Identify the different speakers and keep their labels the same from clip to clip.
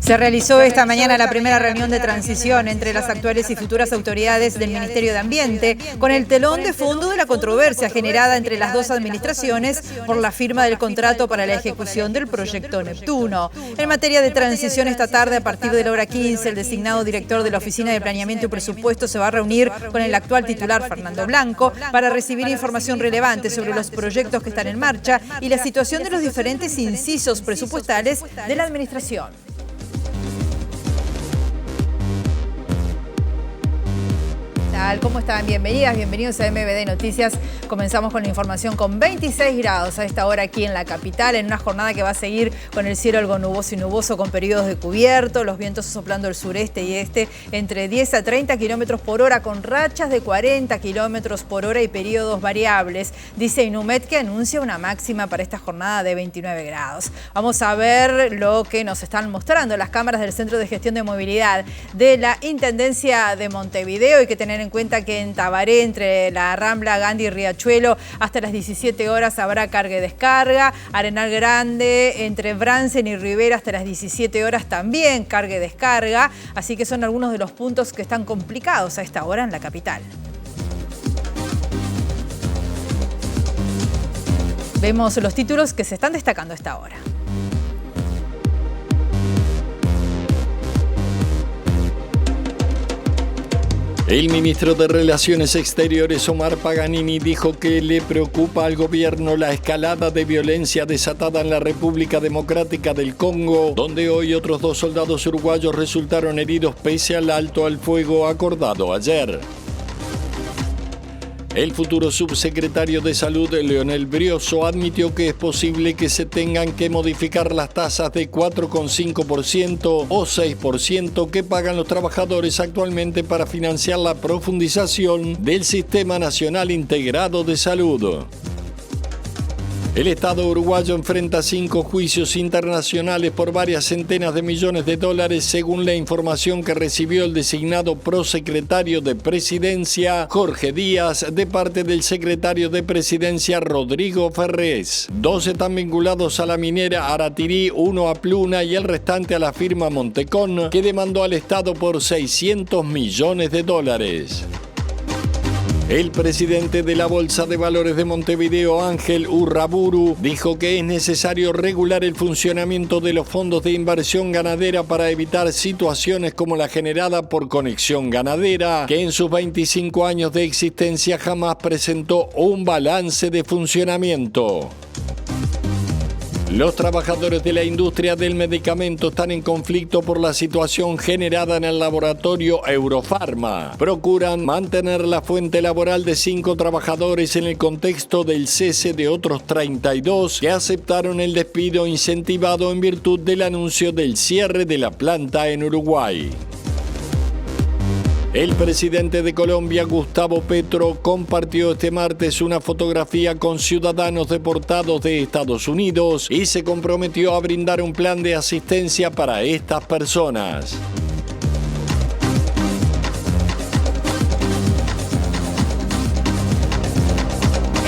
Speaker 1: Se realizó esta mañana la primera reunión de transición entre las actuales y futuras autoridades del Ministerio de Ambiente, con el telón de fondo de la controversia generada entre las dos administraciones por la firma del contrato para la ejecución del proyecto Neptuno. En materia de transición, esta tarde, a partir de la hora 15, el designado director de la Oficina de Planeamiento y Presupuesto se va a reunir con el actual titular, Fernando Blanco, para recibir información relevante sobre los proyectos que están en marcha y la situación de los diferentes incisos presupuestales de la administración. ¿Cómo están? Bienvenidas, bienvenidos a MBD Noticias. Comenzamos con la información con 26 grados a esta hora aquí en la capital, en una jornada que va a seguir con el cielo algo nuboso y nuboso, con periodos de cubierto, los vientos soplando del sureste y este entre 10 a 30 kilómetros por hora, con rachas de 40 kilómetros por hora y periodos variables. Dice Inumet que anuncia una máxima para esta jornada de 29 grados. Vamos a ver lo que nos están mostrando las cámaras del Centro de Gestión de Movilidad de la Intendencia de Montevideo. Hay que tener en cuenta que en Tabaré, entre la Rambla, Gandhi y Riachuelo, hasta las 17 horas habrá carga y descarga. Arenal Grande, entre Bransen y Rivera, hasta las 17 horas también carga y descarga. Así que son algunos de los puntos que están complicados a esta hora en la capital. Vemos los títulos que se están destacando a esta hora.
Speaker 2: El ministro de Relaciones Exteriores, Omar Paganini, dijo que le preocupa al gobierno la escalada de violencia desatada en la República Democrática del Congo, donde hoy otros 2 soldados uruguayos resultaron heridos pese al alto al fuego acordado ayer. El futuro subsecretario de Salud, Leonel Brioso, admitió que es posible que se tengan que modificar las tasas de 4,5% o 6% que pagan los trabajadores actualmente para financiar la profundización del Sistema Nacional Integrado de Salud. El Estado uruguayo enfrenta 5 juicios internacionales por varias centenas de millones de dólares, según la información que recibió el designado prosecretario de Presidencia, Jorge Díaz, de parte del secretario de Presidencia, Rodrigo Ferrés. 2 están vinculados a la minera Aratirí, 1 a Pluna y el restante a la firma Montecón, que demandó al Estado por 600 millones de dólares. El presidente de la Bolsa de Valores de Montevideo, Ángel Urraburu, dijo que es necesario regular el funcionamiento de los fondos de inversión ganadera para evitar situaciones como la generada por Conexión Ganadera, que en sus 25 años de existencia jamás presentó un balance de funcionamiento. Los trabajadores de la industria del medicamento están en conflicto por la situación generada en el laboratorio Eurofarma. Procuran mantener la fuente laboral de 5 trabajadores en el contexto del cese de otros 32 que aceptaron el despido incentivado en virtud del anuncio del cierre de la planta en Uruguay. El presidente de Colombia, Gustavo Petro, compartió este martes una fotografía con ciudadanos deportados de Estados Unidos y se comprometió a brindar un plan de asistencia para estas personas.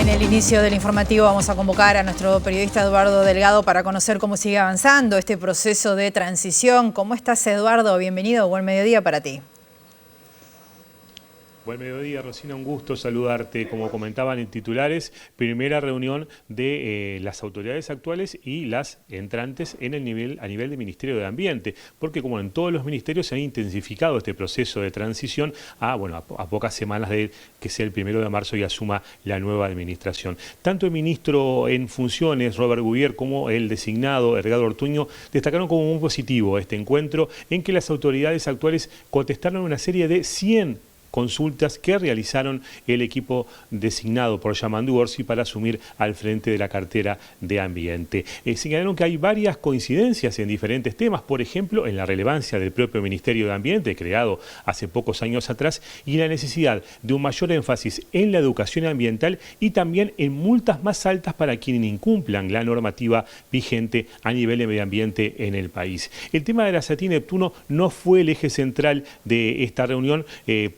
Speaker 1: En el inicio del informativo vamos a convocar a nuestro periodista Eduardo Delgado para conocer cómo sigue avanzando este proceso de transición. ¿Cómo estás, Eduardo? Bienvenido, buen mediodía para ti.
Speaker 3: Buen mediodía, Rosina, un gusto saludarte. Como comentaban en titulares, primera reunión de las autoridades actuales y las entrantes a nivel del Ministerio de Ambiente, porque como en todos los ministerios se ha intensificado este proceso de transición a pocas semanas de que sea el 1 de marzo y asuma la nueva administración. Tanto el ministro en funciones, Robert Gubier, como el designado, Edgardo Ortuño, destacaron como muy positivo este encuentro en que las autoridades actuales contestaron una serie de 100 consultas que realizaron el equipo designado por Yamandu Orsi para asumir al frente de la cartera de Ambiente. Señalaron que hay varias coincidencias en diferentes temas, por ejemplo, en la relevancia del propio Ministerio de Ambiente, creado hace pocos años atrás, y la necesidad de un mayor énfasis en la educación ambiental y también en multas más altas para quienes incumplan la normativa vigente a nivel de medio ambiente en el país. El tema de la Satí Neptuno no fue el eje central de esta reunión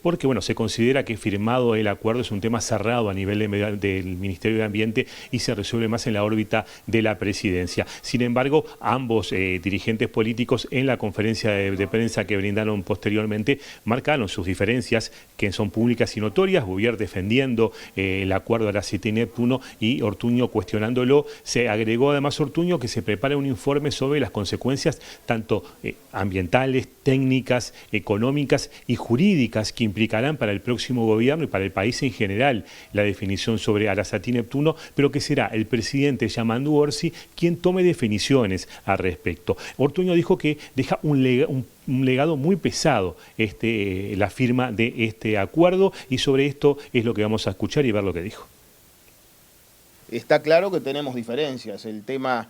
Speaker 3: porque porque bueno, se considera que firmado el acuerdo es un tema cerrado a nivel del Ministerio de Ambiente y se resuelve más en la órbita de la presidencia. Sin embargo, ambos dirigentes políticos en la conferencia de prensa que brindaron posteriormente marcaron sus diferencias, que son públicas y notorias. Bouvier defendiendo el acuerdo de Aracati y Neptuno y Ortuño cuestionándolo. Se agregó además Ortuño que se prepara un informe sobre las consecuencias tanto ambientales, técnicas, económicas y jurídicas que implicarán para el próximo gobierno y para el país en general la definición sobre Aracati y Neptuno, pero que será el presidente Yamandu Orsi quien tome definiciones al respecto. Ortuño dijo que deja un legado muy pesado la firma de este acuerdo, y sobre esto es lo que vamos a escuchar y ver lo que dijo.
Speaker 4: Está claro que tenemos diferencias. El tema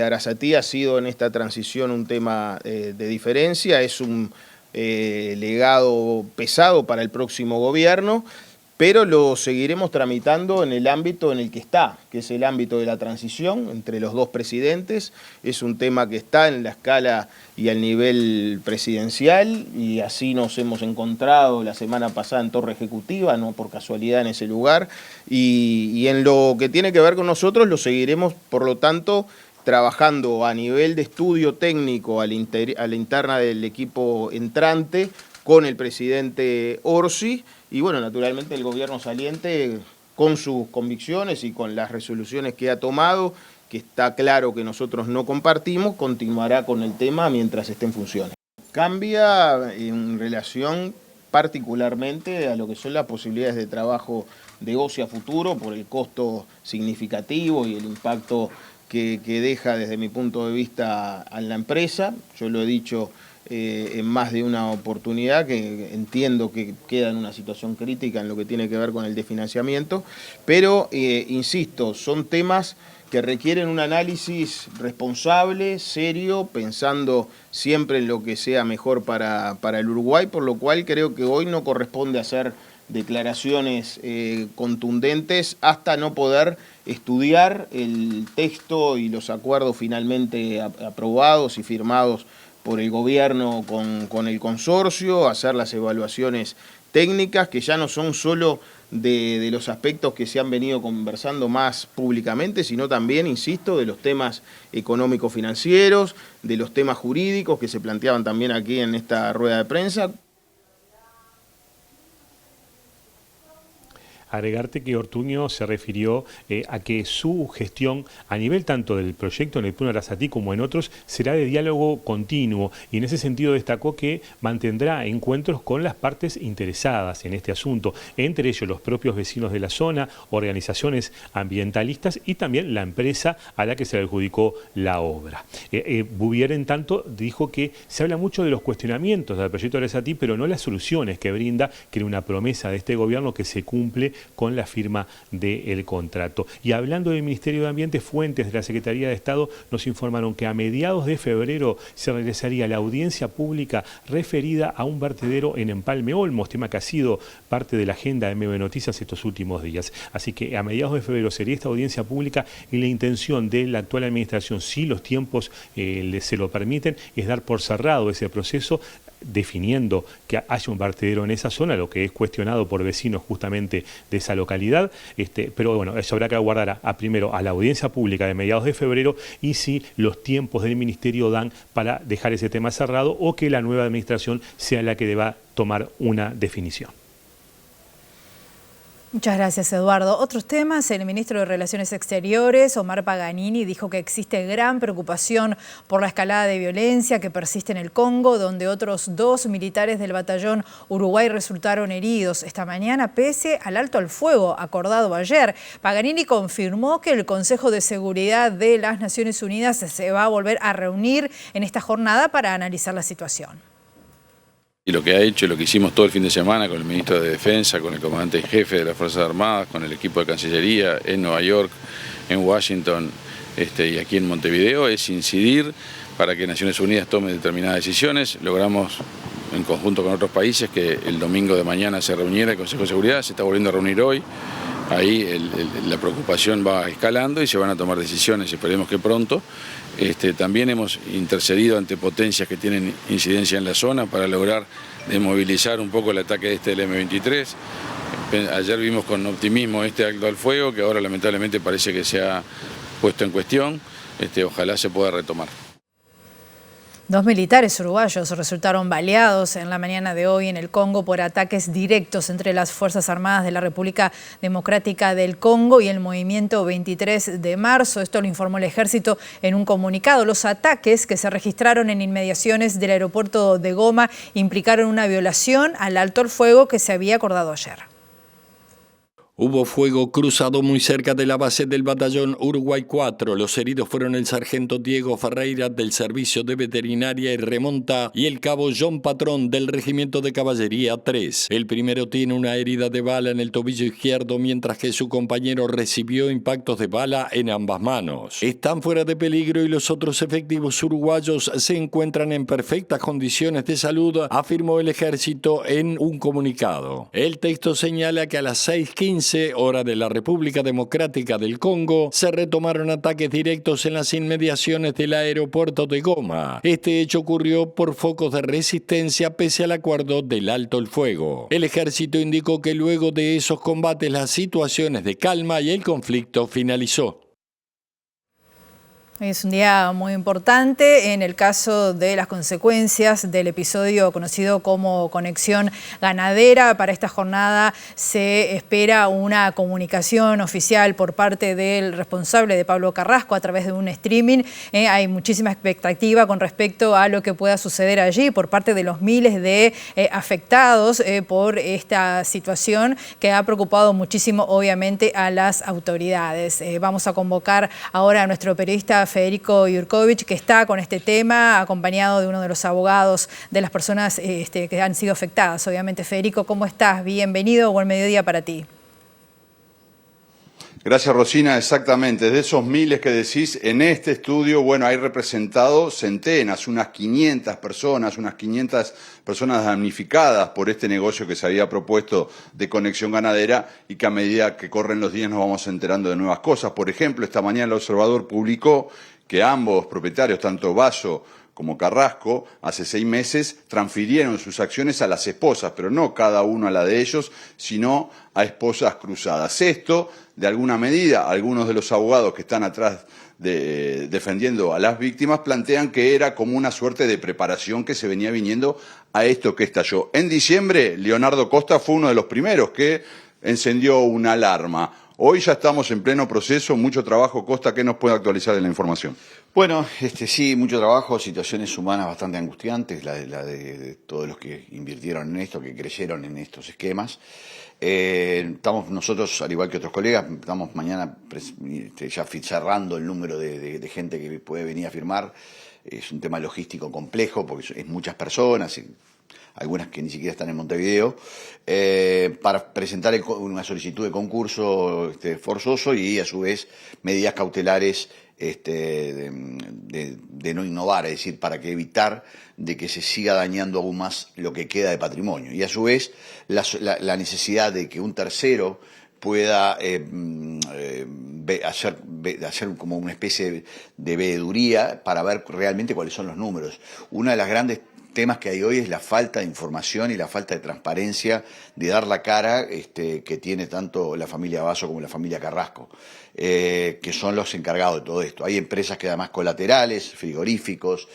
Speaker 4: Aracati ha sido en esta transición un tema de diferencia, es un legado pesado para el próximo gobierno, pero lo seguiremos tramitando en el ámbito en el que está, que es el ámbito de la transición entre los dos presidentes. Es un tema que está en la escala y al nivel presidencial, y así nos hemos encontrado la semana pasada en Torre Ejecutiva, no por casualidad en ese lugar, y en lo que tiene que ver con nosotros lo seguiremos, por lo tanto, trabajando a nivel de estudio técnico a la interna del equipo entrante con el presidente Orsi, y bueno, naturalmente el gobierno saliente con sus convicciones y con las resoluciones que ha tomado, que está claro que nosotros no compartimos, continuará con el tema mientras esté en funciones. Cambia en relación particularmente a lo que son las posibilidades de trabajo de ocio a futuro por el costo significativo y el impacto que deja desde mi punto de vista a la empresa. Yo lo he dicho en más de una oportunidad, que entiendo que queda en una situación crítica en lo que tiene que ver con el desfinanciamiento, pero insisto, son temas que requieren un análisis responsable, serio, pensando siempre en lo que sea mejor para el Uruguay, por lo cual creo que hoy no corresponde hacer declaraciones contundentes hasta no poder estudiar el texto y los acuerdos finalmente aprobados y firmados por el gobierno con el consorcio, hacer las evaluaciones técnicas que ya no son solo de los aspectos que se han venido conversando más públicamente, sino también, insisto, de los temas económico-financieros, de los temas jurídicos que se planteaban también aquí en esta rueda de prensa.
Speaker 3: Agregarte que Ortuño se refirió a que su gestión a nivel tanto del proyecto Neptuno Aracati como en otros será de diálogo continuo, y en ese sentido destacó que mantendrá encuentros con las partes interesadas en este asunto, entre ellos los propios vecinos de la zona, organizaciones ambientalistas y también la empresa a la que se le adjudicó la obra. Bouvier, en tanto, dijo que se habla mucho de los cuestionamientos del proyecto Aracati, pero no las soluciones que brinda, que era una promesa de este gobierno que se cumple con la firma del contrato. Y hablando del Ministerio de Ambiente, fuentes de la Secretaría de Estado nos informaron que a mediados de febrero se realizaría la audiencia pública referida a un vertedero en Empalme Olmos, tema que ha sido parte de la agenda de MB Noticias estos últimos días. Así que a mediados de febrero sería esta audiencia pública, y la intención de la actual administración, si los tiempos se lo permiten, es dar por cerrado ese proceso, definiendo que haya un vertedero en esa zona, lo que es cuestionado por vecinos justamente de esa localidad, pero bueno, eso habrá que aguardar primero a la audiencia pública de mediados de febrero, y si los tiempos del Ministerio dan para dejar ese tema cerrado, o que la nueva administración sea la que deba tomar una definición.
Speaker 1: Muchas gracias, Eduardo. Otros temas: el ministro de Relaciones Exteriores, Omar Paganini, dijo que existe gran preocupación por la escalada de violencia que persiste en el Congo, donde otros 2 militares del batallón Uruguay resultaron heridos esta mañana, pese al alto al fuego acordado ayer. Paganini confirmó que el Consejo de Seguridad de las Naciones Unidas se va a volver a reunir en esta jornada para analizar la situación.
Speaker 5: Y lo que ha hecho, lo que hicimos todo el fin de semana con el ministro de Defensa, con el comandante en jefe de las Fuerzas Armadas, con el equipo de Cancillería en Nueva York, en Washington y aquí en Montevideo, es incidir para que Naciones Unidas tome determinadas decisiones. Logramos, en conjunto con otros países, que el domingo de mañana se reuniera el Consejo de Seguridad, se está volviendo a reunir hoy. Ahí la preocupación va escalando y se van a tomar decisiones, esperemos que pronto, También hemos intercedido ante potencias que tienen incidencia en la zona para lograr desmovilizar un poco el ataque del M23. Ayer vimos con optimismo este alto al fuego, que ahora lamentablemente parece que se ha puesto en cuestión. Ojalá se pueda retomar.
Speaker 1: 2 militares uruguayos resultaron baleados en la mañana de hoy en el Congo por ataques directos entre las Fuerzas Armadas de la República Democrática del Congo y el Movimiento 23 de marzo. Esto lo informó el Ejército en un comunicado. Los ataques que se registraron en inmediaciones del aeropuerto de Goma implicaron una violación al alto al fuego que se había acordado ayer.
Speaker 2: Hubo fuego cruzado muy cerca de la base del batallón Uruguay 4. Los heridos fueron el sargento Diego Ferreira del Servicio de Veterinaria y Remonta y el cabo John Patrón del Regimiento de Caballería 3. El primero tiene una herida de bala en el tobillo izquierdo, mientras que su compañero recibió impactos de bala en ambas manos. Están fuera de peligro y los otros efectivos uruguayos se encuentran en perfectas condiciones de salud, afirmó el Ejército en un comunicado. El texto señala que a las 6:15 hora de la República Democrática del Congo, se retomaron ataques directos en las inmediaciones del aeropuerto de Goma. Este hecho ocurrió por focos de resistencia pese al acuerdo del alto el fuego. El ejército indicó que luego de esos combates las situaciones de calma y el conflicto finalizó.
Speaker 1: Es un día muy importante en el caso de las consecuencias del episodio conocido como Conexión Ganadera. Para esta jornada se espera una comunicación oficial por parte del responsable de Pablo Carrasco a través de un streaming. Hay muchísima expectativa con respecto a lo que pueda suceder allí por parte de los miles de afectados por esta situación que ha preocupado muchísimo, obviamente, a las autoridades. Vamos a convocar ahora a nuestro periodista Federico Jurkovic, que está con este tema, acompañado de uno de los abogados de las personas que han sido afectadas. Obviamente, Federico, ¿cómo estás? Bienvenido, buen mediodía para ti.
Speaker 6: Gracias, Rosina. Exactamente, de esos miles que decís, en este estudio, bueno, hay representados centenas, unas 500 personas damnificadas por este negocio que se había propuesto de Conexión Ganadera y que a medida que corren los días nos vamos enterando de nuevas cosas. Por ejemplo, esta mañana el Observador publicó que ambos propietarios, tanto Basso como Carrasco, hace 6 meses transfirieron sus acciones a las esposas, pero no cada uno a la de ellos, sino a esposas cruzadas. Esto, de alguna medida, algunos de los abogados que están atrás defendiendo a las víctimas plantean que era como una suerte de preparación que se venía viniendo a esto que estalló. En diciembre, Leonardo Costa fue uno de los primeros que encendió una alarma. Hoy ya estamos en pleno proceso, mucho trabajo. Costa, ¿qué nos puede actualizar de la información?
Speaker 7: Bueno, sí, mucho trabajo, situaciones humanas bastante angustiantes, la de todos los que invirtieron en esto, que creyeron en estos esquemas. Estamos nosotros, al igual que otros colegas, estamos mañana ya cerrando el número de gente que puede venir a firmar. Es un tema logístico complejo porque es muchas personas, algunas que ni siquiera están en Montevideo, para presentar una solicitud de concurso forzoso y a su vez medidas cautelares de no innovar, es decir, para que evitar de que se siga dañando aún más lo que queda de patrimonio. Y a su vez la necesidad de que un tercero pueda hacer como una especie de veeduría para ver realmente cuáles son los números. Una de las grandes temas que hay hoy es la falta de información y la falta de transparencia de dar la cara que tiene tanto la familia Basso como la familia Carrasco, que son los encargados de todo esto. Hay empresas que además colaterales, frigoríficos,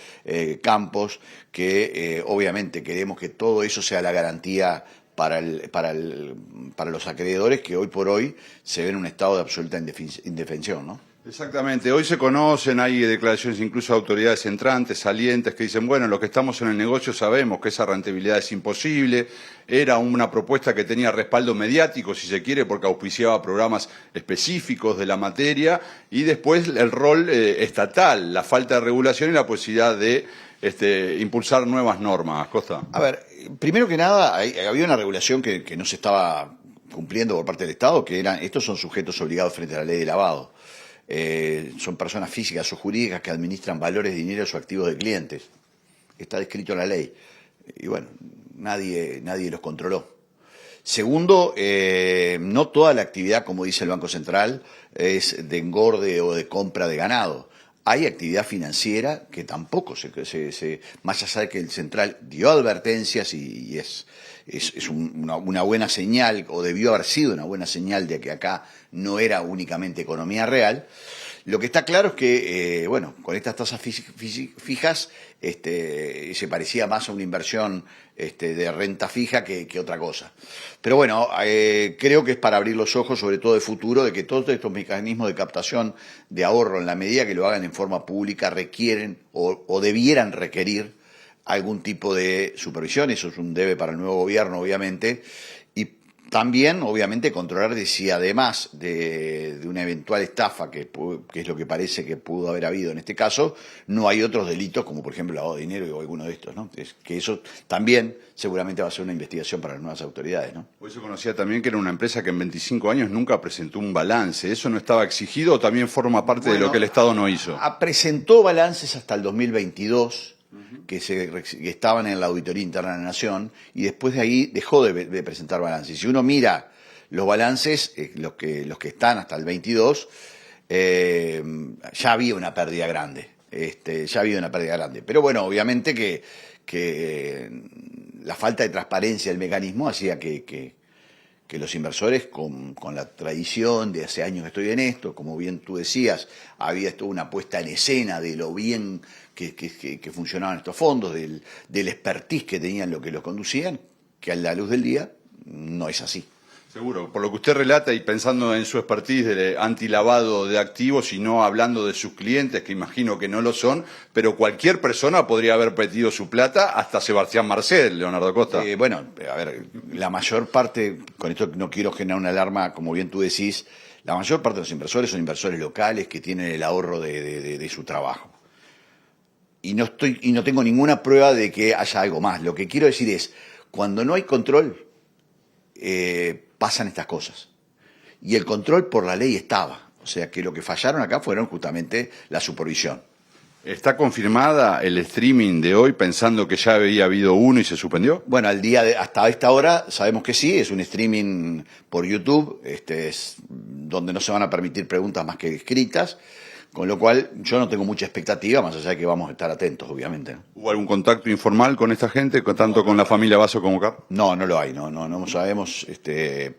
Speaker 7: campos, que obviamente queremos que todo eso sea la garantía para los acreedores que hoy por hoy se ven en un estado de absoluta indefensión, ¿no?
Speaker 6: Exactamente, hoy se conocen, hay declaraciones incluso de autoridades entrantes, salientes, que dicen, bueno, los que estamos en el negocio sabemos que esa rentabilidad es imposible, era una propuesta que tenía respaldo mediático, si se quiere, porque auspiciaba programas específicos de la materia, y después el rol estatal, la falta de regulación y la posibilidad de impulsar nuevas normas. Costa.
Speaker 7: A ver, primero que nada, había una regulación que no se estaba cumpliendo por parte del Estado, que estos son sujetos obligados frente a la ley de lavado. Son personas físicas o jurídicas que administran valores, dineros o activos de clientes. Está descrito en la ley. Y bueno, nadie los controló. Segundo, no toda la actividad, como dice el Banco Central, es de engorde o de compra de ganado. hay actividad financiera que tampoco más allá de que el central dio advertencias y es una buena señal, o debió haber sido una buena señal de que acá no era únicamente economía real. Lo que está claro es que, con estas tasas fijas, se parecía más a una inversión de renta fija que otra cosa. Pero bueno, creo que es para abrir los ojos, sobre todo de futuro, de que todos estos mecanismos de captación de ahorro, en la medida que lo hagan en forma pública, requieren o debieran requerir algún tipo de supervisión. Eso es un debe para el nuevo gobierno, obviamente. También, obviamente, controlar de si además de una eventual estafa, que es lo que parece que pudo haber habido en este caso, no hay otros delitos, como por ejemplo lavado de dinero o alguno de estos, ¿no? Que eso también seguramente va a ser una investigación para las nuevas autoridades, ¿no?
Speaker 6: Hoy se conocía también que era una empresa que en 25 años nunca presentó un balance. ¿Eso no estaba exigido o también forma parte de lo que el Estado no hizo?
Speaker 7: Presentó balances hasta el 2022, que estaban en la Auditoría Interna de la Nación, y después de ahí dejó de presentar balances. Si uno mira los balances, los que están hasta el 22, ya había una pérdida grande. Pero bueno, obviamente que la falta de transparencia del mecanismo hacía que los inversores, con la tradición de hace años que estoy en esto, como bien tú decías, había toda una puesta en escena de lo bien que funcionaban estos fondos, del expertise que tenían lo que los conducían, que a la luz del día no es así.
Speaker 6: Seguro, por lo que usted relata y pensando en su expertise de antilavado de activos y no hablando de sus clientes, que imagino que no lo son, pero cualquier persona podría haber pedido su plata, hasta Sebastián Marcel, Leonardo Costa.
Speaker 7: La mayor parte, con esto no quiero generar una alarma, como bien tú decís, la mayor parte de los inversores son inversores locales que tienen el ahorro de su trabajo. Y no tengo ninguna prueba de que haya algo más. Lo que quiero decir es, cuando no hay control, pasan estas cosas. Y el control por la ley estaba. O sea que lo que fallaron acá fueron justamente la supervisión.
Speaker 6: ¿Está confirmada el streaming de hoy pensando que ya había habido uno y se suspendió?
Speaker 7: Bueno, hasta esta hora sabemos que sí, es un streaming por YouTube, es donde no se van a permitir preguntas más que escritas, con lo cual yo no tengo mucha expectativa, más allá de que vamos a estar atentos, obviamente, ¿no?
Speaker 6: ¿Hubo algún contacto informal con esta gente, tanto con la familia Basso como Carr?
Speaker 7: No lo hay, no sabemos,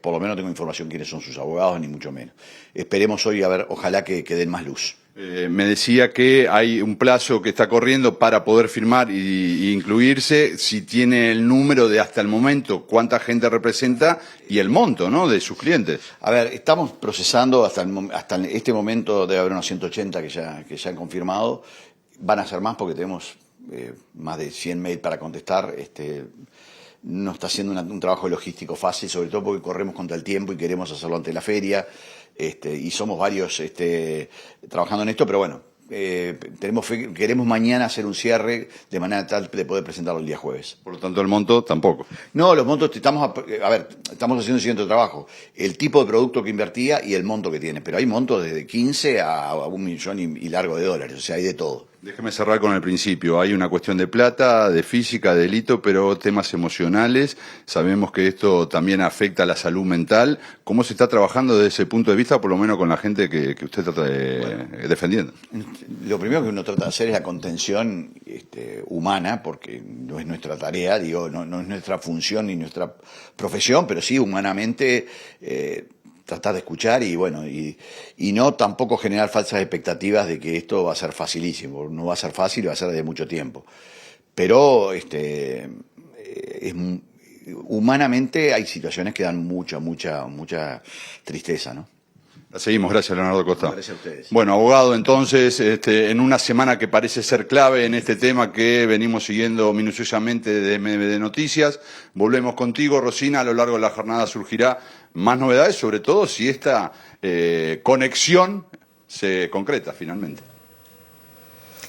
Speaker 7: por lo menos no tengo información quiénes son sus abogados, ni mucho menos. Esperemos hoy, ojalá que den más luz.
Speaker 6: Me decía que hay un plazo que está corriendo para poder firmar y incluirse, si tiene el número de hasta el momento, cuánta gente representa y el monto, ¿no?, de sus clientes.
Speaker 7: A ver, estamos procesando hasta este momento, debe haber unos 180 que ya han confirmado. Van a ser más porque tenemos más de 100 mails para contestar. No está siendo un trabajo logístico fácil, sobre todo porque corremos contra el tiempo y queremos hacerlo ante la feria. Y somos varios trabajando en esto, pero bueno, queremos mañana hacer un cierre de manera tal de poder presentarlo el día jueves.
Speaker 6: Por lo tanto, el monto tampoco.
Speaker 7: No, los montos, estamos haciendo un siguiente trabajo. El tipo de producto que invertía y el monto que tiene, pero hay montos desde 15 a 1 millón y largo de dólares, o sea, hay de todo.
Speaker 6: Déjeme cerrar con el principio. Hay una cuestión de plata, de física, de delito, pero temas emocionales. Sabemos que esto también afecta a la salud mental. ¿Cómo se está trabajando desde ese punto de vista, por lo menos con la gente que usted está defendiendo?
Speaker 7: Lo primero que uno trata de hacer es la contención humana, porque no es nuestra tarea, no es nuestra función ni nuestra profesión, pero sí humanamente tratar de escuchar y no tampoco generar falsas expectativas de que esto va a ser facilísimo. No va a ser fácil, va a ser de mucho tiempo. Pero humanamente hay situaciones que dan mucha tristeza, ¿no?
Speaker 6: La seguimos, gracias Leonardo Costa.
Speaker 7: Gracias a ustedes.
Speaker 6: Bueno, abogado, entonces, en una semana que parece ser clave en este tema que venimos siguiendo minuciosamente de MBD Noticias, volvemos contigo, Rosina. A lo largo de la jornada surgirá más novedades, sobre todo si esta conexión se concreta finalmente.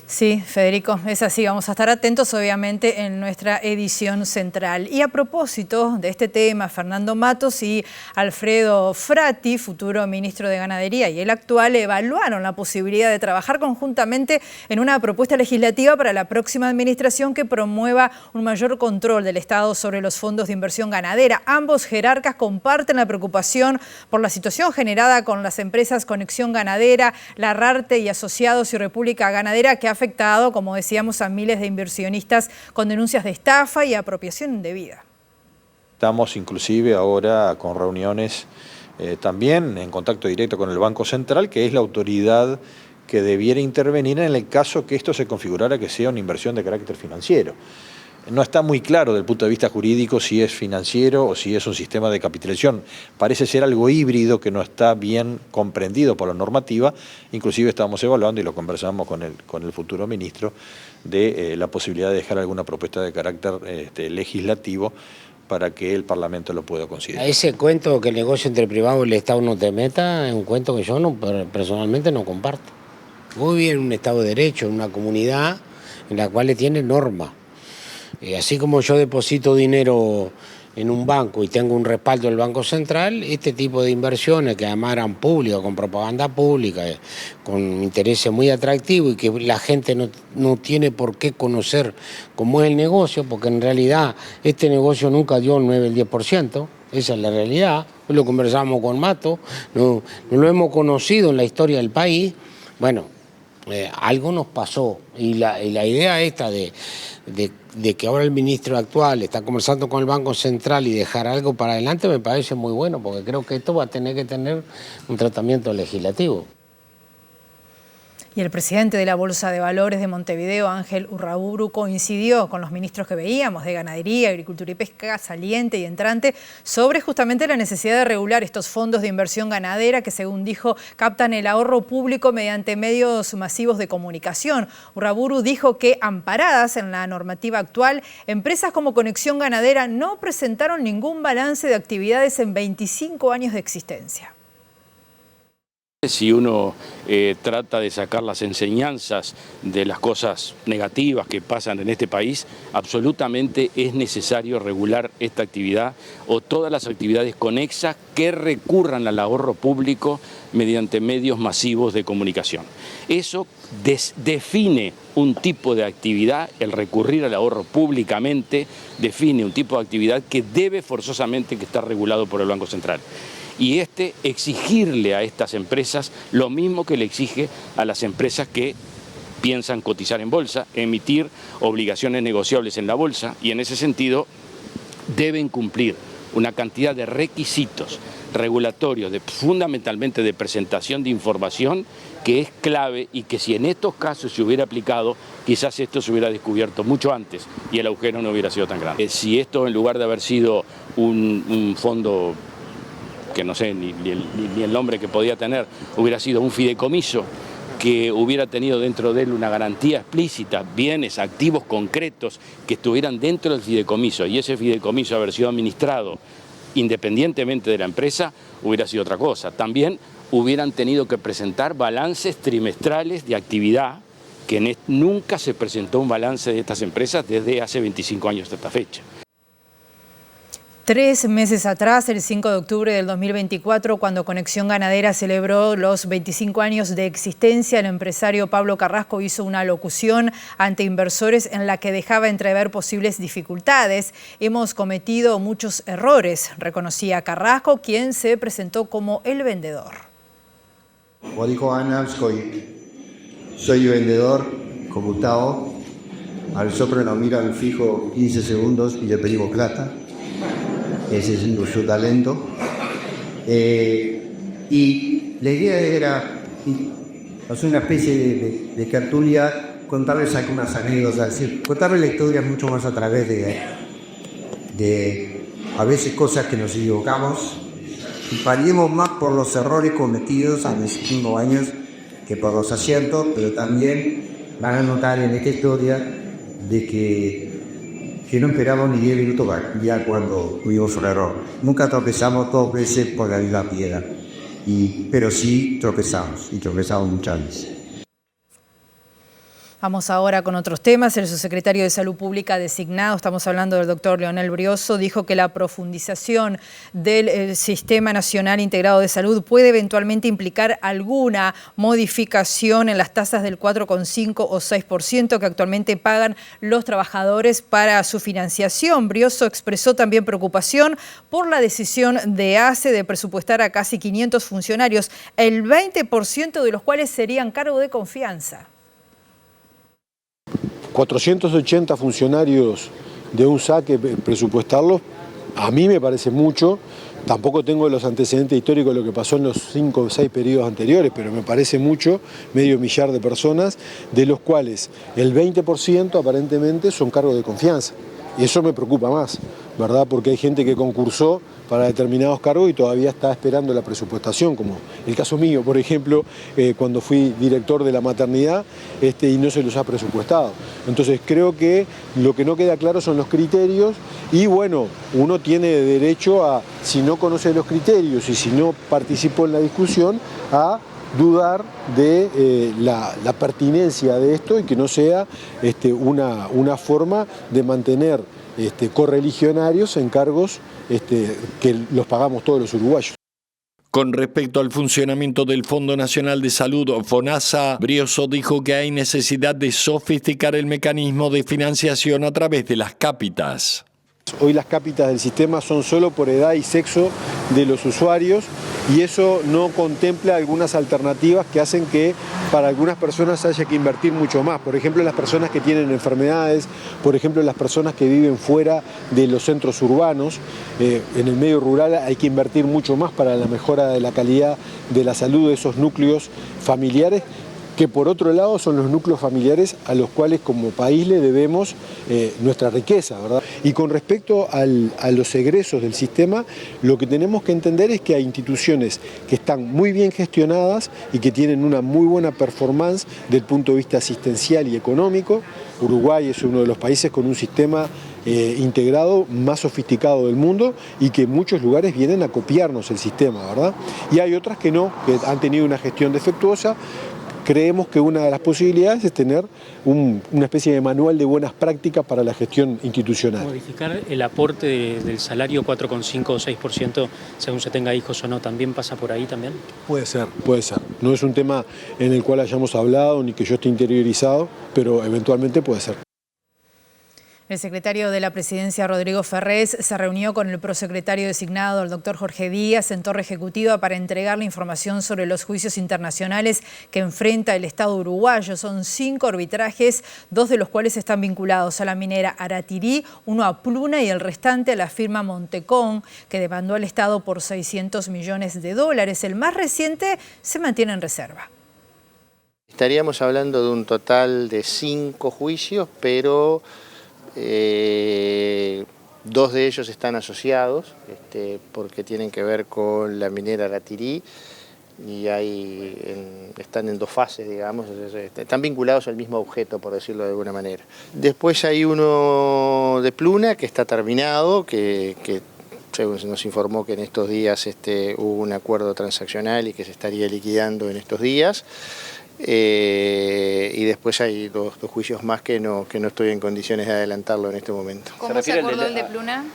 Speaker 1: Sí, Federico, es así. Vamos a estar atentos, obviamente, en nuestra edición central. Y a propósito de este tema, Fernando Matos y Alfredo Frati, futuro ministro de Ganadería, y el actual, evaluaron la posibilidad de trabajar conjuntamente en una propuesta legislativa para la próxima administración que promueva un mayor control del Estado sobre los fondos de inversión ganadera. Ambos jerarcas comparten la preocupación por la situación generada con las empresas Conexión Ganadera, Larrarte y Asociados y República Ganadera, que ha afectado, como decíamos, a miles de inversionistas con denuncias de estafa y apropiación indebida.
Speaker 8: Estamos inclusive ahora con reuniones también en contacto directo con el Banco Central, que es la autoridad que debiera intervenir en el caso que esto se configurara que sea una inversión de carácter financiero. No está muy claro desde el punto de vista jurídico si es financiero o si es un sistema de capitalización. Parece ser algo híbrido que no está bien comprendido por la normativa. Inclusive estamos evaluando, y lo conversamos con el futuro ministro, de la posibilidad de dejar alguna propuesta de carácter legislativo para que el Parlamento lo pueda considerar.
Speaker 9: Ese cuento que el negocio entre privado y el Estado no te meta es un cuento que yo personalmente no comparto. Vos vivís en un Estado de Derecho, en una comunidad en la cual tiene normas. Así como yo deposito dinero en un banco y tengo un respaldo del Banco Central, este tipo de inversiones que además eran públicas, con propaganda pública, con intereses muy atractivos y que la gente no tiene por qué conocer cómo es el negocio, porque en realidad este negocio nunca dio el 9 o el 10%, esa es la realidad. Hoy lo conversamos con Mato, no lo hemos conocido en la historia del país. Bueno, algo nos pasó y la idea esta de que ahora el ministro actual está conversando con el Banco Central y dejar algo para adelante me parece muy bueno, porque creo que esto va a tener que tener un tratamiento legislativo.
Speaker 1: Y el presidente de la Bolsa de Valores de Montevideo, Ángel Urraburu, coincidió con los ministros que veíamos de Ganadería, Agricultura y Pesca, saliente y entrante, sobre justamente la necesidad de regular estos fondos de inversión ganadera que, según dijo, captan el ahorro público mediante medios masivos de comunicación. Urraburu dijo que, amparadas en la normativa actual, empresas como Conexión Ganadera no presentaron ningún balance de actividades en 25 años de existencia.
Speaker 10: Si uno trata de sacar las enseñanzas de las cosas negativas que pasan en este país, absolutamente es necesario regular esta actividad o todas las actividades conexas que recurran al ahorro público mediante medios masivos de comunicación. Eso define un tipo de actividad, el recurrir al ahorro públicamente define un tipo de actividad que debe forzosamente estar regulado por el Banco Central. Y exigirle a estas empresas lo mismo que le exige a las empresas que piensan cotizar en bolsa, emitir obligaciones negociables en la bolsa, y en ese sentido deben cumplir una cantidad de requisitos regulatorios, fundamentalmente de presentación de información, que es clave y que si en estos casos se hubiera aplicado, quizás esto se hubiera descubierto mucho antes y el agujero no hubiera sido tan grande. Si esto, en lugar de haber sido un fondo que no sé ni el nombre que podía tener, hubiera sido un fideicomiso que hubiera tenido dentro de él una garantía explícita, bienes, activos concretos que estuvieran dentro del fideicomiso, y ese fideicomiso haber sido administrado independientemente de la empresa, hubiera sido otra cosa. También hubieran tenido que presentar balances trimestrales de actividad, que nunca se presentó un balance de estas empresas desde hace 25 años de esta fecha.
Speaker 1: 3 meses atrás, el 5 de octubre del 2024, cuando Conexión Ganadera celebró los 25 años de existencia, el empresario Pablo Carrasco hizo una locución ante inversores en la que dejaba entrever posibles dificultades. Hemos cometido muchos errores, reconocía Carrasco, quien se presentó como el vendedor.
Speaker 11: Como dijo Ana, soy vendedor como Gustavo. A nosotros nos miran fijo 15 segundos y le pedimos plata. Ese es nuestro talento. Y la idea era hacer una especie de tertulia, contarles algunas anécdotas, es decir, contarles la historia mucho más a través de a veces cosas que nos equivocamos y pariemos más por los errores cometidos a los 5 años que por los aciertos, pero también van a notar en esta historia de que no esperamos ni 10 minutos ya cuando tuvimos un error. Nunca tropezamos 2 veces por la misma piedra, pero sí tropezamos, y tropezamos muchas veces.
Speaker 1: Vamos ahora con otros temas. El subsecretario de Salud Pública designado, estamos hablando del doctor Leonel Brioso, dijo que la profundización del Sistema Nacional Integrado de Salud puede eventualmente implicar alguna modificación en las tasas del 4,5 o 6% que actualmente pagan los trabajadores para su financiación. Brioso expresó también preocupación por la decisión de ACE de presupuestar a casi 500 funcionarios, el 20% de los cuales serían cargo de confianza.
Speaker 12: 480 funcionarios de un saque presupuestarlos, a mí me parece mucho. Tampoco tengo los antecedentes históricos de lo que pasó en los 5 o 6 periodos anteriores, pero me parece mucho, medio millar de personas, de los cuales el 20% aparentemente son cargos de confianza. Y eso me preocupa más, ¿verdad? Porque hay gente que concursó para determinados cargos y todavía está esperando la presupuestación, como el caso mío, por ejemplo, cuando fui director de la maternidad y no se los ha presupuestado. Entonces creo que lo que no queda claro son los criterios y bueno, uno tiene derecho a, si no conoce los criterios y si no participó en la discusión, a dudar de la pertinencia de esto y que no sea una forma de mantener correligionarios en cargos que los pagamos todos los uruguayos.
Speaker 2: Con respecto al funcionamiento del Fondo Nacional de Salud, FONASA, Brioso dijo que hay necesidad de sofisticar el mecanismo de financiación a través de las cápitas.
Speaker 12: Hoy las cápitas del sistema son solo por edad y sexo de los usuarios y eso no contempla algunas alternativas que hacen que para algunas personas haya que invertir mucho más. Por ejemplo, las personas que tienen enfermedades, por ejemplo, las personas que viven fuera de los centros urbanos. En el medio rural hay que invertir mucho más para la mejora de la calidad de la salud de esos núcleos familiares, que por otro lado son los núcleos familiares a los cuales como país le debemos nuestra riqueza, ¿verdad? Y con respecto a los egresos del sistema, lo que tenemos que entender es que hay instituciones que están muy bien gestionadas y que tienen una muy buena performance del punto de vista asistencial y económico. Uruguay es uno de los países con un sistema integrado más sofisticado del mundo y que en muchos lugares vienen a copiarnos el sistema, ¿verdad? Y hay otras que no, que han tenido una gestión defectuosa. Creemos que una de las posibilidades es tener una especie de manual de buenas prácticas para la gestión institucional.
Speaker 13: ¿Modificar el aporte del salario 4,5 o 6% según se tenga hijos o no también pasa por ahí también?
Speaker 12: Puede ser, puede ser. No es un tema en el cual hayamos hablado ni que yo esté interiorizado, pero eventualmente puede ser.
Speaker 1: El secretario de la Presidencia, Rodrigo Ferrés, se reunió con el prosecretario designado, el doctor Jorge Díaz, en Torre Ejecutiva para entregar la información sobre los juicios internacionales que enfrenta el Estado uruguayo. Son 5 arbitrajes, 2 de los cuales están vinculados a la minera Aratirí, 1 a Pluna y el restante a la firma Montecón, que demandó al Estado por $600 millones. El más reciente se mantiene en reserva.
Speaker 4: Estaríamos hablando de un total de 5 juicios, pero 2 de ellos están asociados porque tienen que ver con la minera Aratirí y están en 2 fases, digamos, están vinculados al mismo objeto, por decirlo de alguna manera. Después hay uno de Pluna que está terminado, que se nos informó que en estos días hubo un acuerdo transaccional y que se estaría liquidando en estos días. Y después hay dos juicios más que no estoy en condiciones de adelantarlo en este momento.
Speaker 14: ¿Cómo se acordó el de Pluna?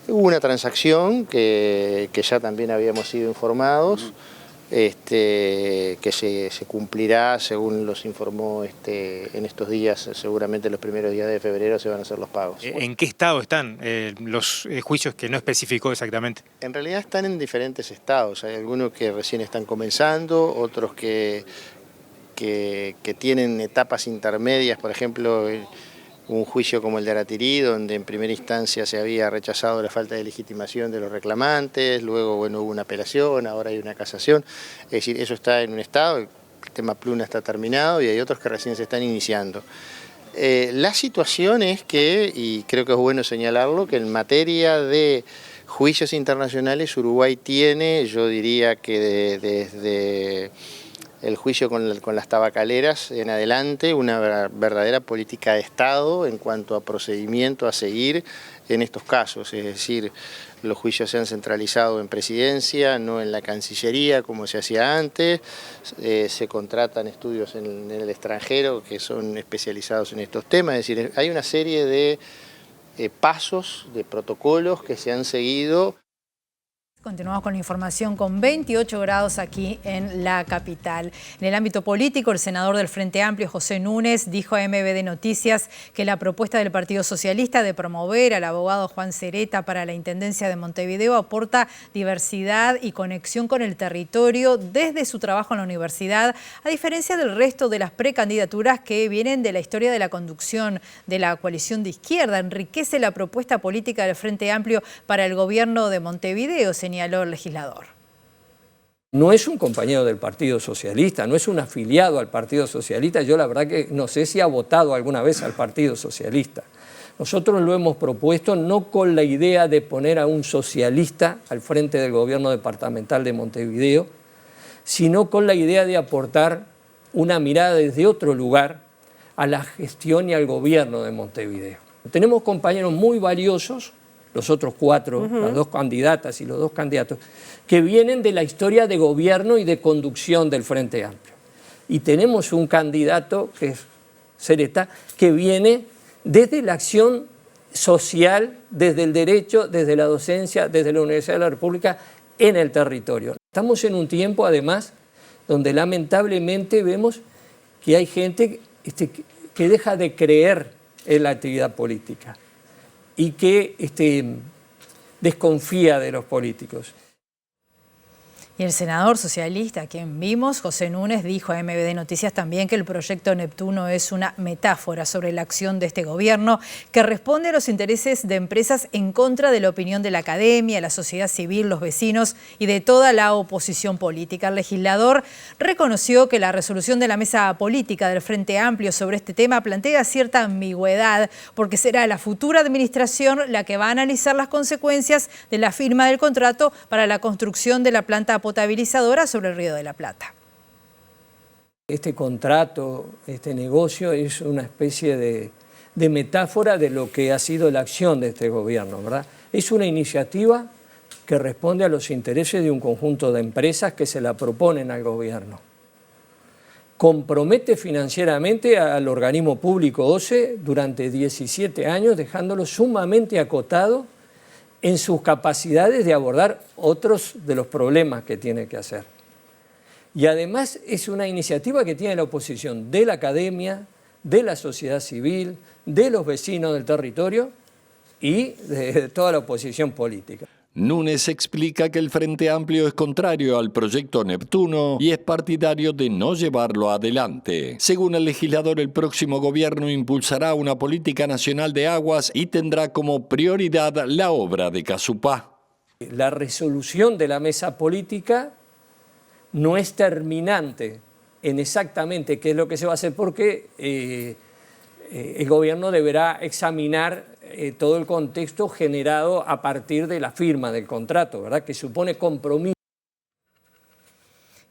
Speaker 4: Hubo una transacción que ya también habíamos sido informados, que se cumplirá según los informó en estos días, seguramente los primeros días de febrero se van a hacer los pagos.
Speaker 15: ¿En qué estado están los juicios que no especificó exactamente?
Speaker 4: En realidad están en diferentes estados, hay algunos que recién están comenzando, otros que tienen etapas intermedias, por ejemplo, un juicio como el de Aratirí, donde en primera instancia se había rechazado la falta de legitimación de los reclamantes, luego hubo una apelación, ahora hay una casación, es decir, eso está en un estado, el tema Pluna está terminado y hay otros que recién se están iniciando. La situación es que, y creo que es bueno señalarlo, que en materia de juicios internacionales Uruguay tiene, yo diría que desde
Speaker 14: el juicio con las tabacaleras en adelante, una verdadera política de Estado en cuanto a procedimiento a seguir en estos casos, es decir, los juicios se han centralizado en Presidencia, no en la Cancillería como se hacía antes, se contratan estudios en el extranjero que son especializados en estos temas, es decir, hay una serie de pasos, de protocolos que se han seguido.
Speaker 1: Continuamos con la información con 28 grados aquí en la capital. En el ámbito político, el senador del Frente Amplio, José Núñez, dijo a MBD Noticias que la propuesta del Partido Socialista de promover al abogado Juan Sereta para la Intendencia de Montevideo aporta diversidad y conexión con el territorio desde su trabajo en la universidad, a diferencia del resto de las precandidaturas que vienen de la historia de la conducción de la coalición de izquierda. Enriquece la propuesta política del Frente Amplio para el gobierno de Montevideo, señaló el legislador.
Speaker 16: No es un compañero del Partido Socialista, no es un afiliado al Partido Socialista. Yo la verdad que no sé si ha votado alguna vez al Partido Socialista. Nosotros lo hemos propuesto no con la idea de poner a un socialista al frente del gobierno departamental de Montevideo, sino con la idea de aportar una mirada desde otro lugar a la gestión y al gobierno de Montevideo. Tenemos compañeros muy valiosos, los otros cuatro, las dos candidatas y los dos candidatos, que vienen de la historia de gobierno y de conducción del Frente Amplio. Y tenemos un candidato, que es Sereta, que viene desde la acción social, desde el derecho, desde la docencia, desde la Universidad de la República, en el territorio. Estamos en un tiempo, además, donde lamentablemente vemos que hay gente que deja de creer en la actividad política y que desconfía de los políticos.
Speaker 1: Y el senador socialista, a quien vimos, José Núñez, dijo a MBD Noticias también que el proyecto Neptuno es una metáfora sobre la acción de este gobierno que responde a los intereses de empresas en contra de la opinión de la academia, la sociedad civil, los vecinos y de toda la oposición política. El legislador reconoció que la resolución de la mesa política del Frente Amplio sobre este tema plantea cierta ambigüedad porque será la futura administración la que va a analizar las consecuencias de la firma del contrato para la construcción de la planta potabilizadora sobre el Río de la Plata.
Speaker 16: Este contrato, este negocio es una especie de metáfora de lo que ha sido la acción de este gobierno, ¿verdad? Es una iniciativa que responde a los intereses de un conjunto de empresas que se la proponen al gobierno. Compromete financieramente al organismo público OCE durante 17 años, dejándolo sumamente acotado en sus capacidades de abordar otros de los problemas que tiene que hacer. Y además es una iniciativa que tiene la oposición de la academia, de la sociedad civil, de los vecinos del territorio y de toda la oposición política.
Speaker 2: Núñez explica que el Frente Amplio es contrario al proyecto Neptuno y es partidario de no llevarlo adelante. Según el legislador, el próximo gobierno impulsará una política nacional de aguas y tendrá como prioridad la obra de Casupá.
Speaker 16: La resolución de la mesa política no es terminante en exactamente qué es lo que se va a hacer porque el gobierno deberá examinar todo el contexto generado a partir de la firma del contrato, ¿verdad? Que supone compromiso.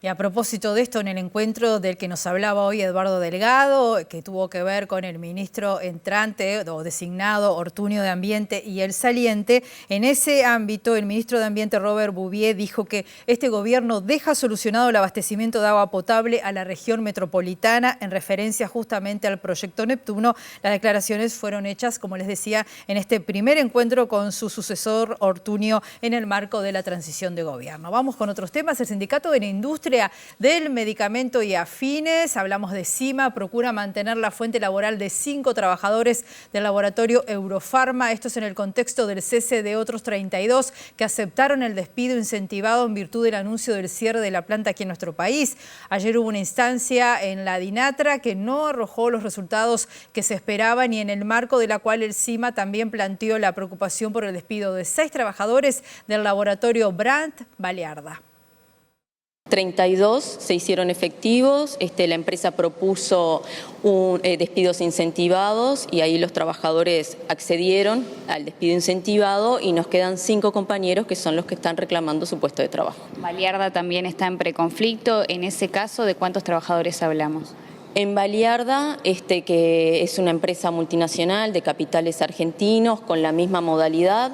Speaker 1: Y a propósito de esto, en el encuentro del que nos hablaba hoy Eduardo Delgado, que tuvo que ver con el ministro entrante o designado Ortuño de Ambiente y el saliente, en ese ámbito el ministro de Ambiente Robert Bouvier dijo que este gobierno deja solucionado el abastecimiento de agua potable a la región metropolitana en referencia justamente al proyecto Neptuno. Las declaraciones fueron hechas, como les decía, en este primer encuentro con su sucesor Ortuño en el marco de la transición de gobierno. Vamos con otros temas. El Sindicato de la Industria del Medicamento y Afines, hablamos de CIMA, procura mantener la fuente laboral de 5 trabajadores del laboratorio Eurofarma. Esto es en el contexto del cese de otros 32 que aceptaron el despido incentivado en virtud del anuncio del cierre de la planta aquí en nuestro país. Ayer hubo una instancia en la DINATRA que no arrojó los resultados que se esperaban y en el marco de la cual el CIMA también planteó la preocupación por el despido de 6 trabajadores del laboratorio Brandt Balearda.
Speaker 17: 32 se hicieron efectivos, la empresa propuso despidos incentivados y ahí los trabajadores accedieron al despido incentivado y nos quedan 5 compañeros que son los que están reclamando su puesto de trabajo.
Speaker 18: Baliarda también está en preconflicto. En ese caso, ¿de cuántos trabajadores hablamos?
Speaker 17: En Baliarda, que es una empresa multinacional de capitales argentinos con la misma modalidad,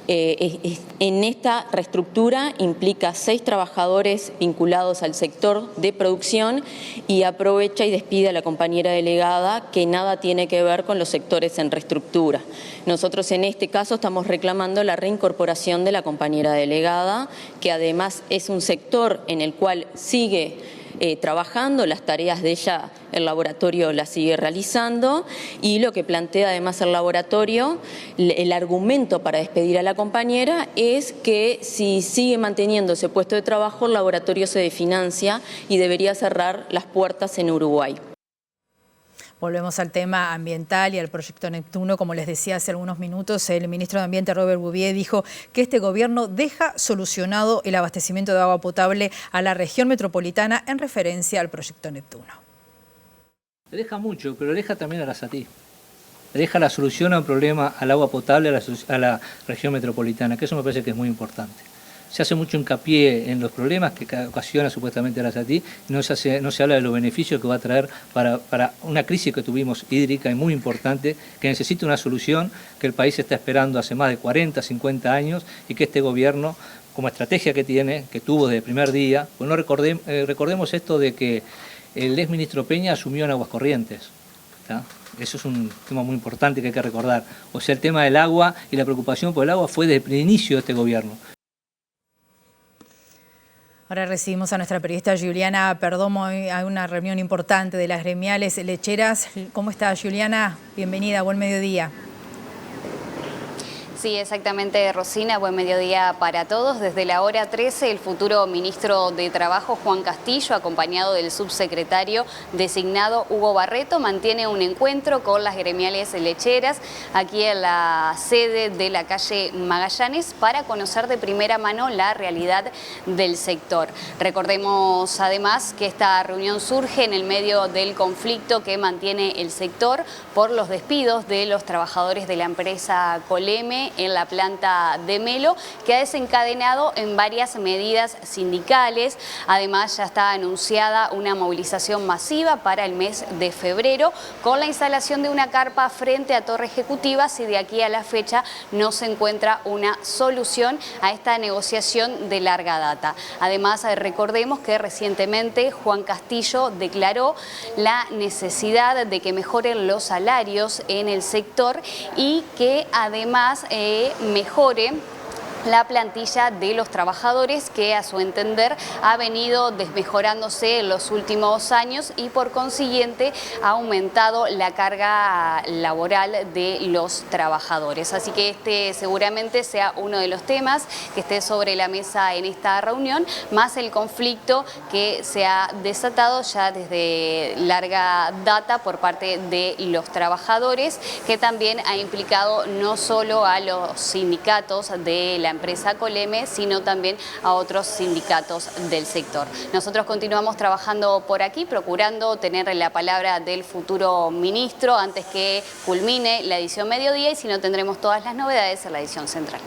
Speaker 17: en esta reestructura implica 6 trabajadores vinculados al sector de producción y aprovecha y despide a la compañera delegada que nada tiene que ver con los sectores en reestructura. Nosotros en este caso estamos reclamando la reincorporación de la compañera delegada, que además es un sector en el cual sigue trabajando, las tareas de ella el laboratorio las sigue realizando y lo que plantea además el laboratorio, el argumento para despedir a la compañera es que si sigue manteniendo ese puesto de trabajo el laboratorio se desfinancia y debería cerrar las puertas en Uruguay.
Speaker 1: Volvemos al tema ambiental y al proyecto Neptuno. Como les decía hace algunos minutos, el ministro de Ambiente, Robert Bouvier, dijo que este gobierno deja solucionado el abastecimiento de agua potable a la región metropolitana en referencia al proyecto Neptuno.
Speaker 19: Le deja mucho, pero le deja también a Arasatí. Le deja la solución al problema al agua potable a la región metropolitana, que eso me parece que es muy importante. Se hace mucho hincapié en los problemas que ocasiona supuestamente Arasatí, no se habla de los beneficios que va a traer para una crisis que tuvimos hídrica y muy importante, que necesita una solución que el país está esperando hace más de 40, 50 años y que este gobierno, como estrategia que tiene, que tuvo desde el primer día, pues no recordemos esto de que el exministro Peña asumió en Aguas Corrientes, ¿tá? Eso es un tema muy importante que hay que recordar. O sea, el tema del agua y la preocupación por el agua fue desde el inicio de este gobierno.
Speaker 1: Ahora recibimos a nuestra periodista Juliana Perdomo. Hay una reunión importante de las gremiales lecheras. ¿Cómo está, Juliana? Bienvenida, buen mediodía.
Speaker 18: Sí, exactamente, Rosina. Buen mediodía para todos. Desde la hora 13, el futuro ministro de Trabajo, Juan Castillo, acompañado del subsecretario designado Hugo Barreto, mantiene un encuentro con las gremiales lecheras aquí en la sede de la calle Magallanes para conocer de primera mano la realidad del sector. Recordemos además que esta reunión surge en el medio del conflicto que mantiene el sector por los despidos de los trabajadores de la empresa Coleme en la planta de Melo, que ha desencadenado en varias medidas sindicales. Además, ya está anunciada una movilización masiva para el mes de febrero con la instalación de una carpa frente a Torre Ejecutiva si de aquí a la fecha no se encuentra una solución a esta negociación de larga data. Además, recordemos que recientemente Juan Castillo declaró la necesidad de que mejoren los salarios en el sector y que además mejore la plantilla de los trabajadores que a su entender ha venido desmejorándose en los últimos años y por consiguiente ha aumentado la carga laboral de los trabajadores. Así que este seguramente sea uno de los temas que esté sobre la mesa en esta reunión, más el conflicto que se ha desatado ya desde larga data por parte de los trabajadores, que también ha implicado no solo a los sindicatos de la empresa Coleme, sino también a otros sindicatos del sector. Nosotros continuamos trabajando por aquí, procurando tener la palabra del futuro ministro antes que culmine la edición mediodía, y si no tendremos todas las novedades en la edición central.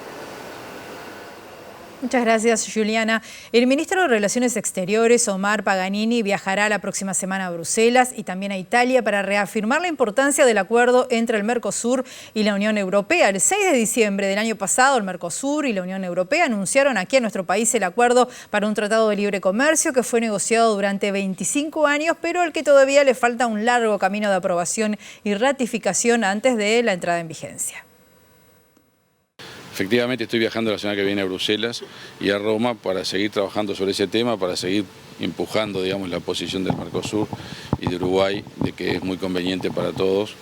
Speaker 1: Muchas gracias, Juliana. El ministro de Relaciones Exteriores, Omar Paganini, viajará la próxima semana a Bruselas y también a Italia para reafirmar la importancia del acuerdo entre el Mercosur y la Unión Europea. El 6 de diciembre del año pasado, el Mercosur y la Unión Europea anunciaron aquí en nuestro país el acuerdo para un tratado de libre comercio que fue negociado durante 25 años, pero al que todavía le falta un largo camino de aprobación y ratificación antes de la entrada en vigencia.
Speaker 5: Efectivamente estoy viajando la semana que viene a Bruselas y a Roma para seguir trabajando sobre ese tema, para seguir empujando, digamos, la posición del Mercosur y de Uruguay, de que es muy conveniente para todos,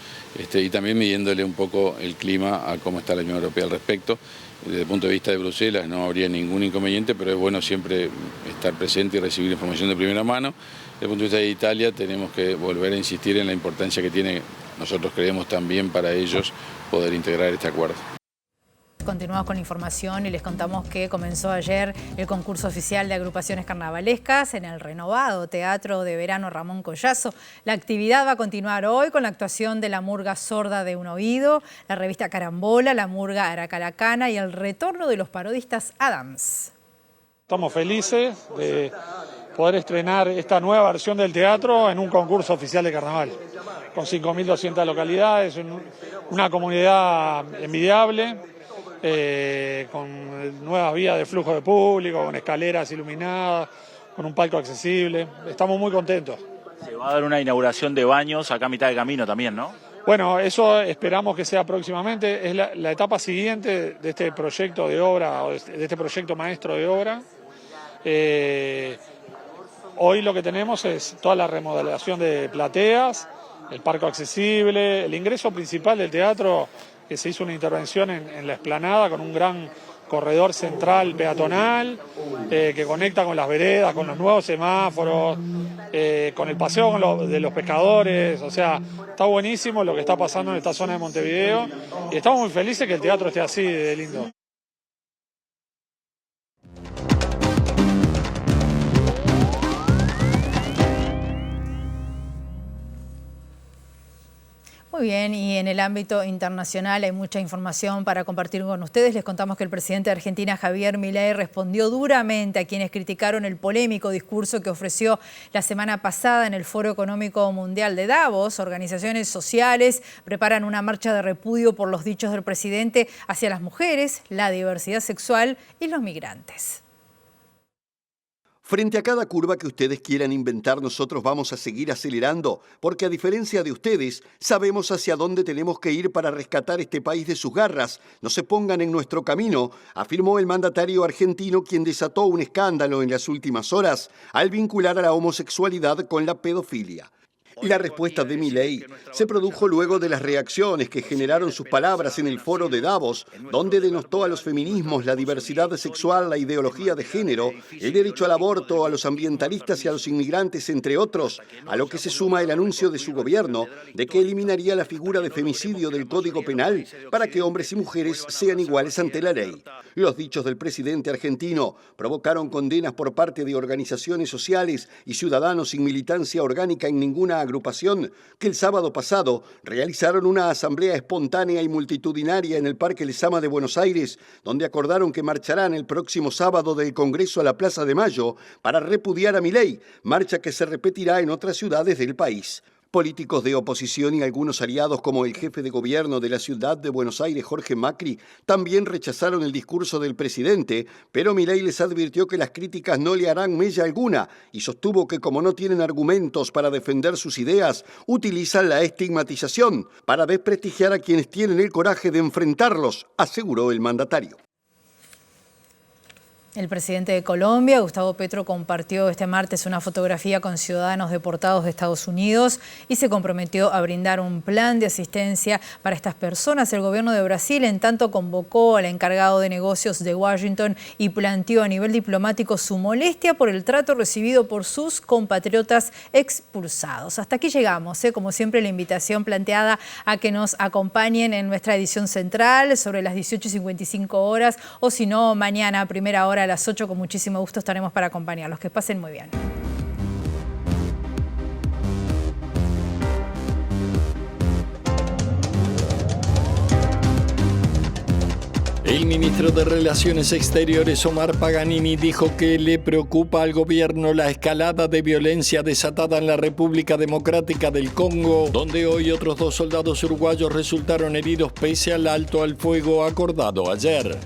Speaker 5: y también midiéndole un poco el clima a cómo está la Unión Europea al respecto. Desde el punto de vista de Bruselas no habría ningún inconveniente, pero es bueno siempre estar presente y recibir información de primera mano. Desde el punto de vista de Italia tenemos que volver a insistir en la importancia que tiene, nosotros creemos también para ellos, poder integrar este acuerdo.
Speaker 1: Continuamos con la información y les contamos que comenzó ayer el concurso oficial de agrupaciones carnavalescas en el renovado Teatro de Verano Ramón Collazo. La actividad va a continuar hoy con la actuación de la murga Sorda de un Oído, la revista Carambola, la murga Aracalacana y el retorno de los parodistas Adams.
Speaker 20: Estamos felices de poder estrenar esta nueva versión del teatro en un concurso oficial de carnaval, con 5.200 localidades, una comunidad envidiable. Con nuevas vías de flujo de público, con escaleras iluminadas, con un palco accesible. Estamos muy contentos.
Speaker 21: Se va a dar una inauguración de baños acá a mitad de camino también, ¿no?
Speaker 20: Bueno, eso esperamos que sea próximamente. Es la etapa siguiente de este proyecto de obra, o de este proyecto maestro de obra. Hoy lo que tenemos es toda la remodelación de plateas, el palco accesible, el ingreso principal del teatro, que se hizo una intervención en la explanada con un gran corredor central peatonal que conecta con las veredas, con los nuevos semáforos, con el paseo de los pescadores. O sea, está buenísimo lo que está pasando en esta zona de Montevideo y estamos muy felices que el teatro esté así de lindo.
Speaker 1: Muy bien, y en el ámbito internacional hay mucha información para compartir con ustedes. Les contamos que el presidente de Argentina, Javier Milei, respondió duramente a quienes criticaron el polémico discurso que ofreció la semana pasada en el Foro Económico Mundial de Davos. Organizaciones sociales preparan una marcha de repudio por los dichos del presidente hacia las mujeres, la diversidad sexual y los migrantes.
Speaker 22: Frente a cada curva que ustedes quieran inventar, nosotros vamos a seguir acelerando, porque a diferencia de ustedes, sabemos hacia dónde tenemos que ir para rescatar este país de sus garras. No se pongan en nuestro camino, afirmó el mandatario argentino, quien desató un escándalo en las últimas horas al vincular a la homosexualidad con la pedofilia. La respuesta de Milei se produjo luego de las reacciones que generaron sus palabras en el foro de Davos, donde denostó a los feminismos, la diversidad sexual, la ideología de género, el derecho al aborto, a los ambientalistas y a los inmigrantes, entre otros, a lo que se suma el anuncio de su gobierno de que eliminaría la figura de femicidio del Código Penal para que hombres y mujeres sean iguales ante la ley. Los dichos del presidente argentino provocaron condenas por parte de organizaciones sociales y ciudadanos sin militancia orgánica en ninguna agrupación, que el sábado pasado realizaron una asamblea espontánea y multitudinaria en el Parque Lezama de Buenos Aires, donde acordaron que marcharán el próximo sábado del Congreso a la Plaza de Mayo para repudiar a Milei, marcha que se repetirá en otras ciudades del país. Políticos de oposición y algunos aliados, como el jefe de gobierno de la ciudad de Buenos Aires, Jorge Macri, también rechazaron el discurso del presidente, pero Milei les advirtió que las críticas no le harán mella alguna y sostuvo que como no tienen argumentos para defender sus ideas, utilizan la estigmatización para desprestigiar a quienes tienen el coraje de enfrentarlos, aseguró el mandatario.
Speaker 1: El presidente de Colombia, Gustavo Petro, compartió este martes una fotografía con ciudadanos deportados de Estados Unidos y se comprometió a brindar un plan de asistencia para estas personas. El gobierno de Brasil, en tanto, convocó al encargado de negocios de Washington y planteó a nivel diplomático su molestia por el trato recibido por sus compatriotas expulsados. Hasta aquí llegamos, como siempre, la invitación planteada a que nos acompañen en nuestra edición central sobre las 18:55 o si no, mañana a primera hora a las 8, con muchísimo gusto estaremos para acompañarlos. Que pasen muy bien.
Speaker 2: El ministro de Relaciones Exteriores, Omar Paganini, dijo que le preocupa al gobierno la escalada de violencia desatada en la República Democrática del Congo, donde hoy otros 2 soldados uruguayos resultaron heridos pese al alto al fuego acordado ayer.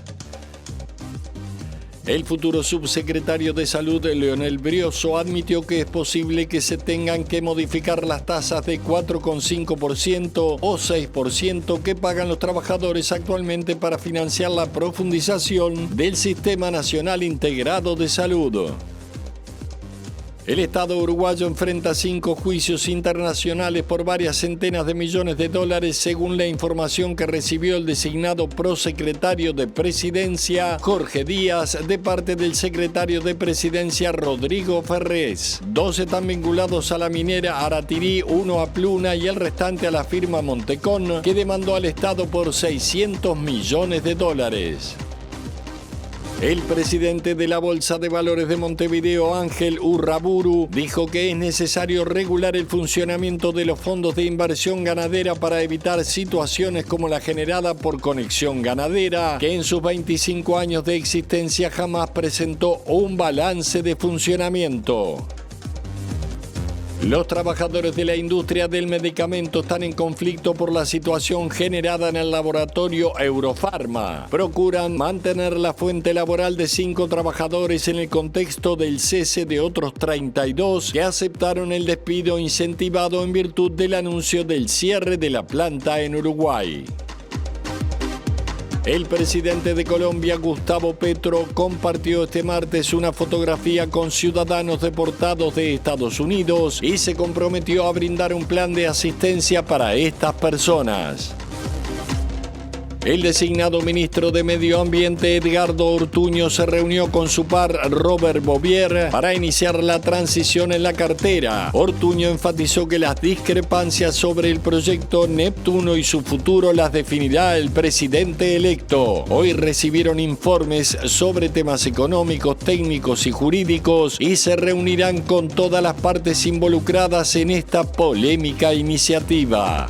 Speaker 2: El futuro subsecretario de Salud, Leonel Brioso, admitió que es posible que se tengan que modificar las tasas de 4,5% o 6% que pagan los trabajadores actualmente para financiar la profundización del Sistema Nacional Integrado de Salud. El Estado uruguayo enfrenta 5 juicios internacionales por varias centenas de millones de dólares, según la información que recibió el designado prosecretario de Presidencia, Jorge Díaz, de parte del secretario de Presidencia, Rodrigo Ferrés. 2 están vinculados a la minera Aratirí, 1 a Pluna y el restante a la firma Montecón, que demandó al Estado por 600 millones de dólares. El presidente de la Bolsa de Valores de Montevideo, Ángel Urraburu, dijo que es necesario regular el funcionamiento de los fondos de inversión ganadera para evitar situaciones como la generada por Conexión Ganadera, que en sus 25 años de existencia jamás presentó un balance de funcionamiento. Los trabajadores de la industria del medicamento están en conflicto por la situación generada en el laboratorio Eurofarma. Procuran mantener la fuente laboral de 5 trabajadores en el contexto del cese de otros 32 que aceptaron el despido incentivado en virtud del anuncio del cierre de la planta en Uruguay. El presidente de Colombia, Gustavo Petro, compartió este martes una fotografía con ciudadanos deportados de Estados Unidos y se comprometió a brindar un plan de asistencia para estas personas. El designado ministro de Medio Ambiente, Edgardo Ortuño, se reunió con su par Robert Bouvier para iniciar la transición en la cartera. Ortuño enfatizó que las discrepancias sobre el proyecto Neptuno y su futuro las definirá el presidente electo. Hoy recibieron informes sobre temas económicos, técnicos y jurídicos y se reunirán con todas las partes involucradas en esta polémica iniciativa.